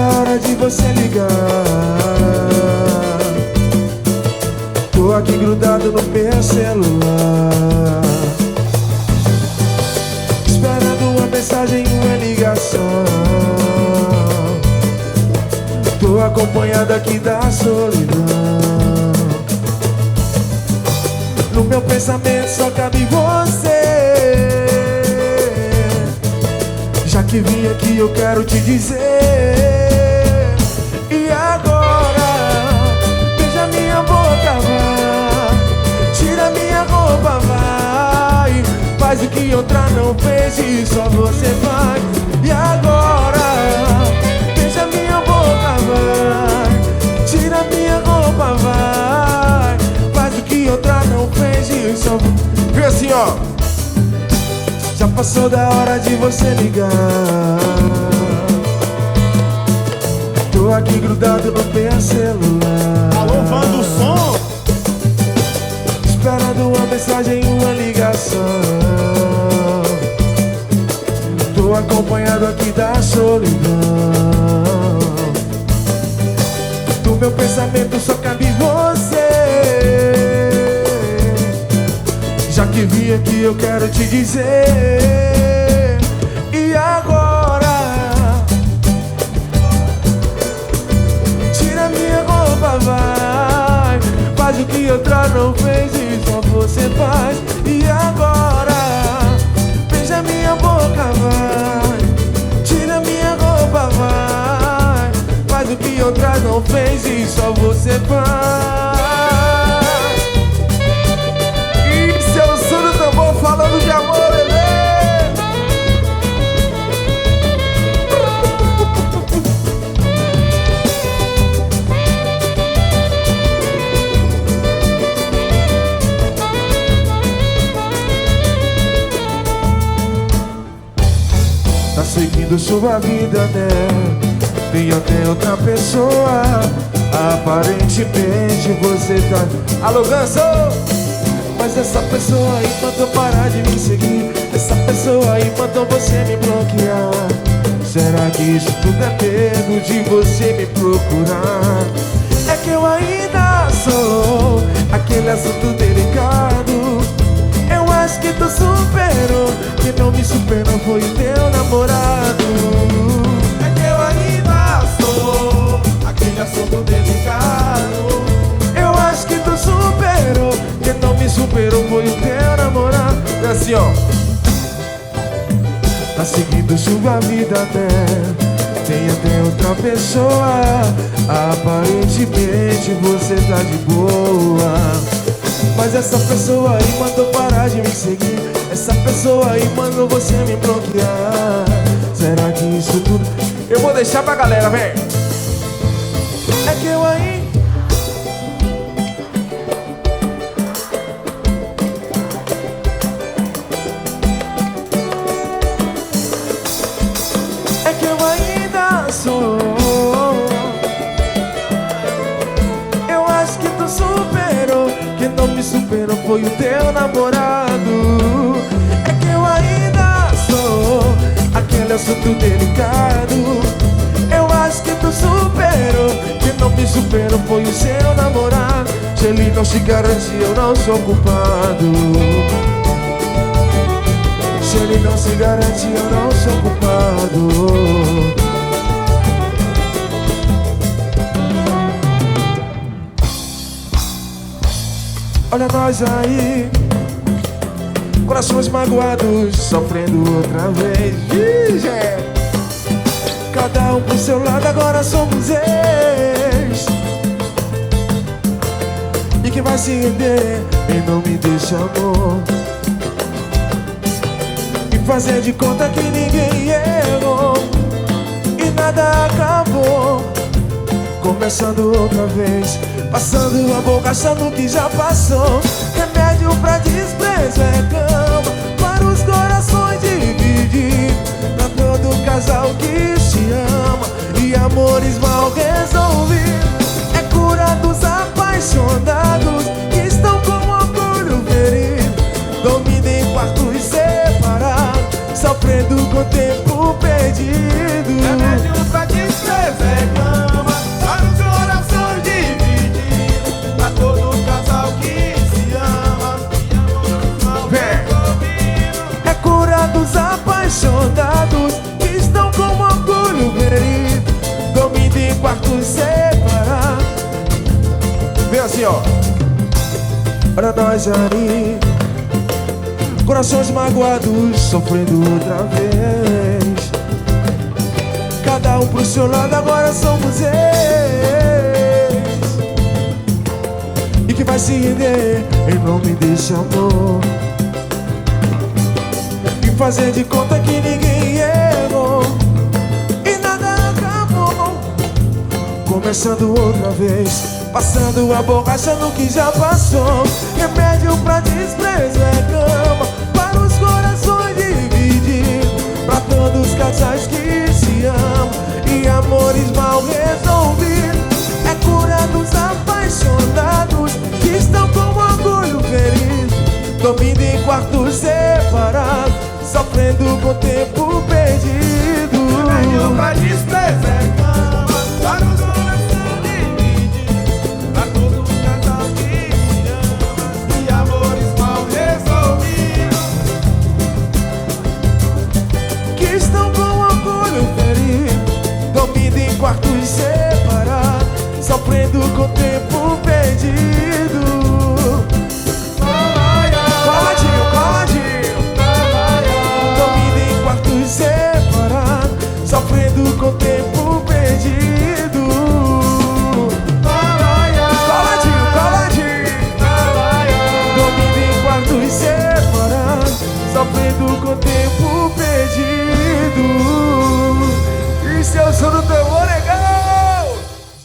hora de você ligar. Tô aqui grudado no meu celular, esperando uma mensagem, uma ligação. Tô acompanhado aqui da solidão. No meu pensamento só cabe você. Já que vim aqui eu quero te dizer. E agora, beija minha boca, vai. Tira minha roupa, vai. Faz o que outra não fez e só você faz. E agora, beija minha boca, vai. Tira minha roupa, vai. Faz o que outra não fez e só você. Vê assim, ó. Já passou da hora de você ligar. Tô aqui grudado no meu celular. Alô, Vando, o som. Esperando uma mensagem, uma ligação. Tô acompanhado aqui da solidão. No meu pensamento só cabe você. Já que vim aqui eu quero te dizer. E agora, tira minha roupa, vai. Faz o que outra não fez e só você faz. E agora, beija minha boca, vai. Tira minha roupa, vai. Faz o que outra não fez e só você faz. Falando de amor, bebê. Tá seguindo sua vida, né? Tem até outra pessoa. Aparentemente você tá... Alô, Ganso! Mas essa pessoa aí mandou parar de me seguir. Essa pessoa aí mandou você me bloquear. Será que isso tudo é medo de você me procurar? É que eu ainda sou aquele assunto delicado. Eu acho que tu superou. Quem não me superou foi o teu namorado. É que eu ainda sou aquele assunto delicado. Eu acho que tu superou. Quem não me superou foi o teu namorado. É assim, ó. Tá seguindo sua vida até. Tem até outra pessoa. Aparentemente você tá de boa. Mas essa pessoa aí mandou parar de me seguir. Essa pessoa aí mandou você me bloquear. Será que isso tudo... Eu vou deixar pra galera, vem. É que eu aí... Eu acho que tu superou. Quem não me superou foi o teu namorado. É que eu ainda sou aquele assunto delicado. Eu acho que tu superou. Quem não me superou foi o seu namorado. Se ele não se garante, eu não sou culpado. Se ele não se garante, eu não sou culpado. Olha nós aí, corações magoados, sofrendo outra vez. Cada um pro seu lado, agora somos ex. E quem vai se render e não me deixa, amor, e fazer de conta que ninguém errou e nada acabou. Começando outra vez, passando a boca achando que já passou. Remédio pra desprezo é cama para os corações divididos. Pra todo casal que se ama e amores mal resolvidos. É cura dos apaixonados que estão com orgulho ferido. Dormindo em quartos separados, sofrendo com o tempo perdido. Remédio pra desprezo é quartos separados. Vem assim, ó. Para nós ali, corações magoados, sofrendo outra vez. Cada um pro seu lado, agora somos ex. E que vai se render em nome desse amor, e fazer de conta que ninguém errou e nada acabou. Começando outra vez, passando a borracha no que já passou. Remédio pra desprezo é cama para os corações divididos, pra todos os casais que se amam e amores mal resolvidos. É cura dos apaixonados que estão com orgulho ferido, dormindo em quartos separados, sofrendo com o tempo perdido. Remédio pra desprezo é cama para os corações divididos, pra todos os casais que se amam e amores mal resolvidos, que estão com orgulho ferido, dormindo em quartos separados, sofrendo com o tempo perdido. Coladinho, coladinho, dormindo em quartos separados, sofrendo com o tempo perdido. Coladinho, coladinho, dormindo em quartos separados, sofrendo com o tempo perdido. Isso é o som do teu negão.